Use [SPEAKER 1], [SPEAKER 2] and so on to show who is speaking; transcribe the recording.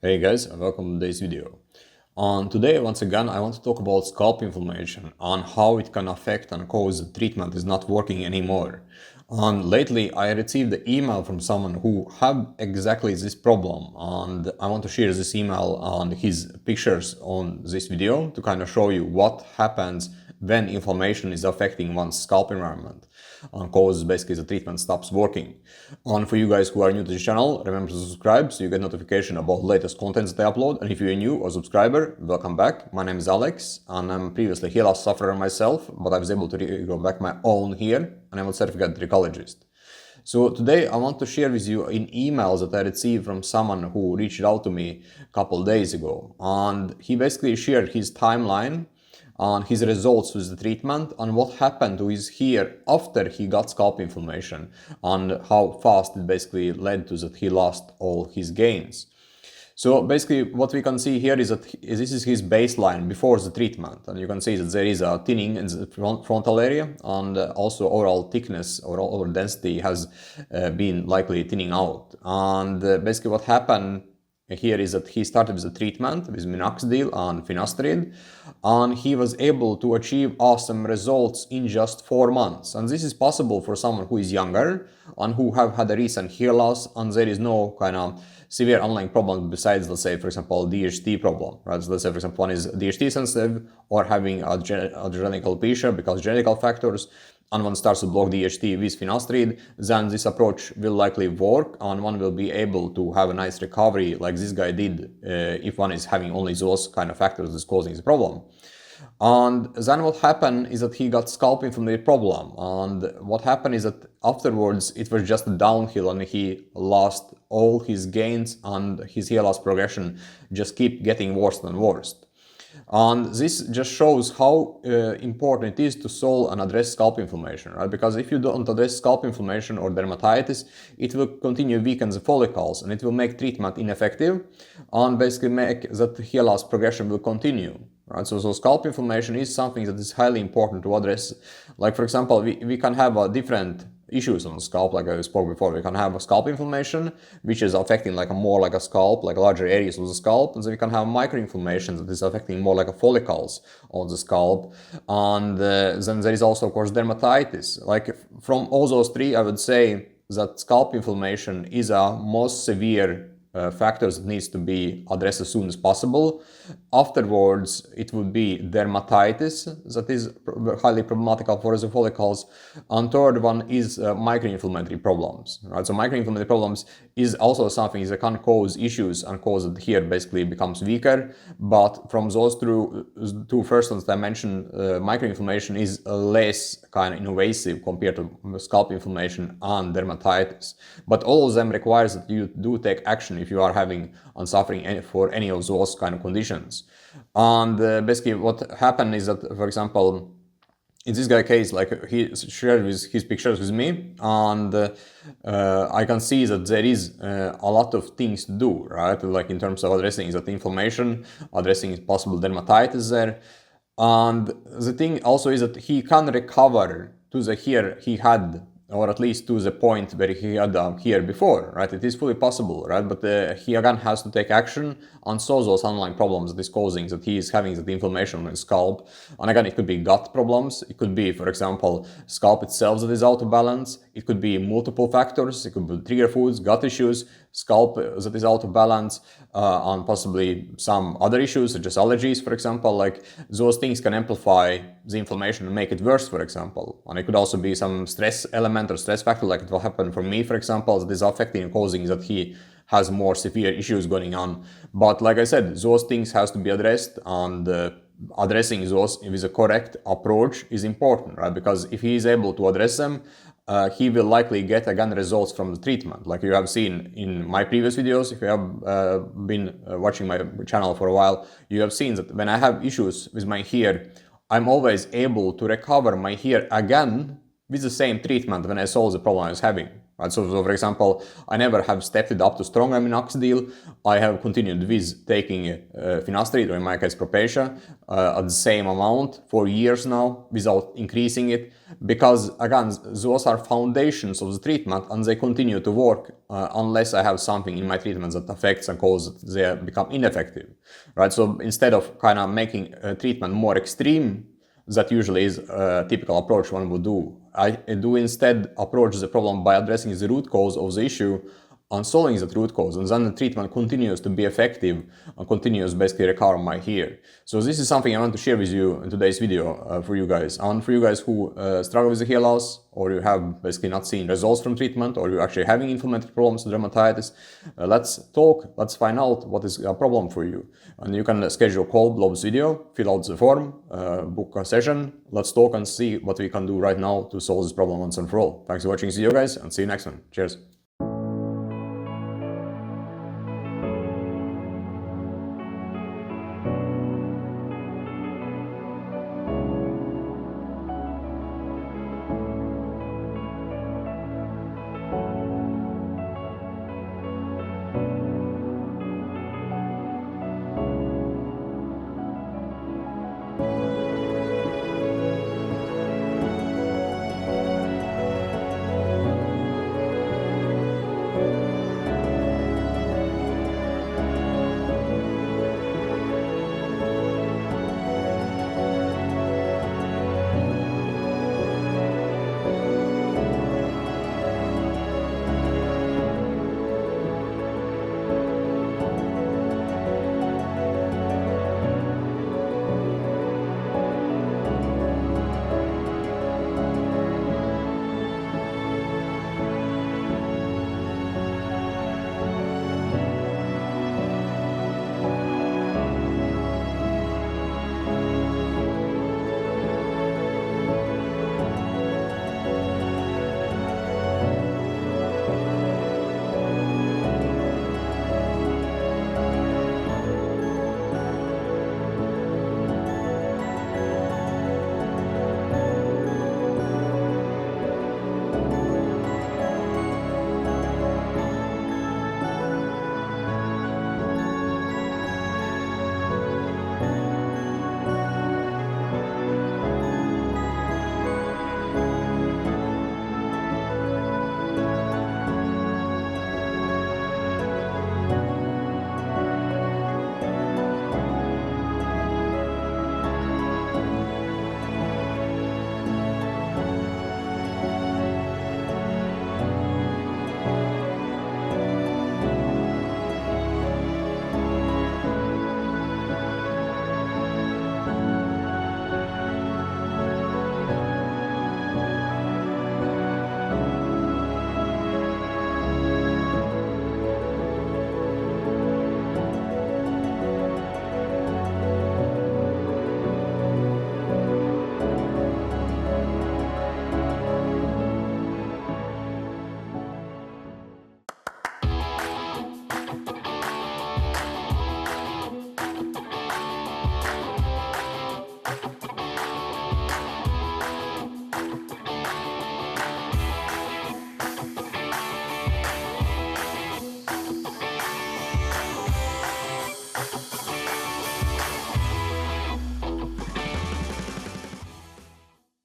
[SPEAKER 1] Hey guys, and welcome to today's video. Today, once again, I want to talk about scalp inflammation and how it can affect and cause the treatment is not working anymore. Lately, I received an email from someone who had exactly this problem, and I want to share this email and his pictures on this video to kind of show you what happens when inflammation is affecting one's scalp environment and causes basically the treatment stops working. And for you guys who are new to this channel, remember to subscribe so you get notification about latest contents that I upload. And if you're new or subscriber, welcome back. My name is Alex and I'm previously hair loss sufferer myself, but I was able to grow back my own hair and I'm a certified trichologist. So today I want to share with you an email that I received from someone who reached out to me a couple days ago, and he basically shared his timeline on his results with the treatment and what happened to his hair after he got scalp inflammation and how fast it basically led to that he lost all his gains. So basically what we can see here is that this is his baseline before the treatment, and you can see that there is a thinning in the frontal area, and also overall thickness or overall density has been likely thinning out. And basically what happened here is that he started with the treatment with minoxidil and finasteride, and he was able to achieve awesome results in just 4 months. And this is possible for someone who is younger and who have had a recent hair loss and there is no kind of severe underlying problem besides, let's say, for example, DHT problem, right? So let's say, for example, one is DHT sensitive or having adrenal alopecia because of genetic factors, and one starts to block DHT with finasteride, then this approach will likely work and one will be able to have a nice recovery like this guy did if one is having only those kind of factors that's causing the problem. And then what happened is that he got scalp inflammation problem, and what happened is that afterwards it was just downhill and he lost all his gains and his hair loss progression just keep getting worse and worse. And this just shows how important it is to solve and address scalp inflammation, right? Because if you don't address scalp inflammation or dermatitis, it will continue to weaken the follicles and it will make treatment ineffective and basically make that hair loss progression will continue. Right, so scalp inflammation is something that is highly important to address. Like, for example, we can have different issues on the scalp, like I spoke before. We can have a scalp inflammation, which is affecting like more like a scalp, like larger areas of the scalp, and then we can have microinflammation that is affecting more like a follicles on the scalp, and then there is also, of course, dermatitis. Like from all those three, I would say that scalp inflammation is a most severe factors that needs to be addressed as soon as possible. Afterwards, it would be dermatitis that is highly problematical for the follicles. And third one is microinflammatory problems. Right? So microinflammatory problems is also something that can cause issues and cause that hair basically becomes weaker. But from those two first ones that I mentioned, microinflammation is less kind of invasive compared to scalp inflammation and dermatitis. But all of them requires that you do take action if you are having and suffering for any of those kind of conditions. And basically what happened is that, for example, in this guy case, like he shared his pictures with me, and I can see that there is a lot of things to do, right? Like in terms of addressing that inflammation, addressing possible dermatitis there. And the thing also is that he can recover to the hair he had, or at least to the point where he had hair before, right? It is fully possible, right? But he again has to take action and solve those underlying problems that is causing that he is having the inflammation on his scalp. And again, it could be gut problems. It could be, for example, scalp itself that is out of balance. It could be multiple factors. It could be trigger foods, gut issues, scalp that is out of balance, and possibly some other issues such as allergies, for example. Like those things can amplify the inflammation and make it worse, for example. And it could also be some stress element or stress factor, like it will happen for me, for example, that is affecting and causing that he has more severe issues going on. But like I said, those things has to be addressed, and addressing those with a correct approach is important, right? Because if he is able to address them, he will likely get again results from the treatment. Like you have seen in my previous videos, if you have been watching my channel for a while, you have seen that when I have issues with my hair, I'm always able to recover my hair again with the same treatment when I solve the problem I was having. Right? So for example, I never have stepped it up to strong aminoxidil. I have continued with taking finasteride, or in my case Propecia, at the same amount for years now without increasing it, because again, those are foundations of the treatment and they continue to work unless I have something in my treatment that affects and causes they become ineffective. Right? So instead of kind of making treatment more extreme, that usually is a typical approach one would do. I do instead approach the problem by addressing the root cause of the issue and solving that root cause, and then the treatment continues to be effective and continues basically recover my hair. So this is something I want to share with you in today's video for you guys. And for you guys who struggle with the hair loss, or you have basically not seen results from treatment, or you're actually having inflammatory problems, dermatitis, let's talk, let's find out what is a problem for you. And you can schedule a call below this video, fill out the form, book a session, let's talk and see what we can do right now to solve this problem once and for all. Thanks for watching this video, guys, and see you next one. Cheers.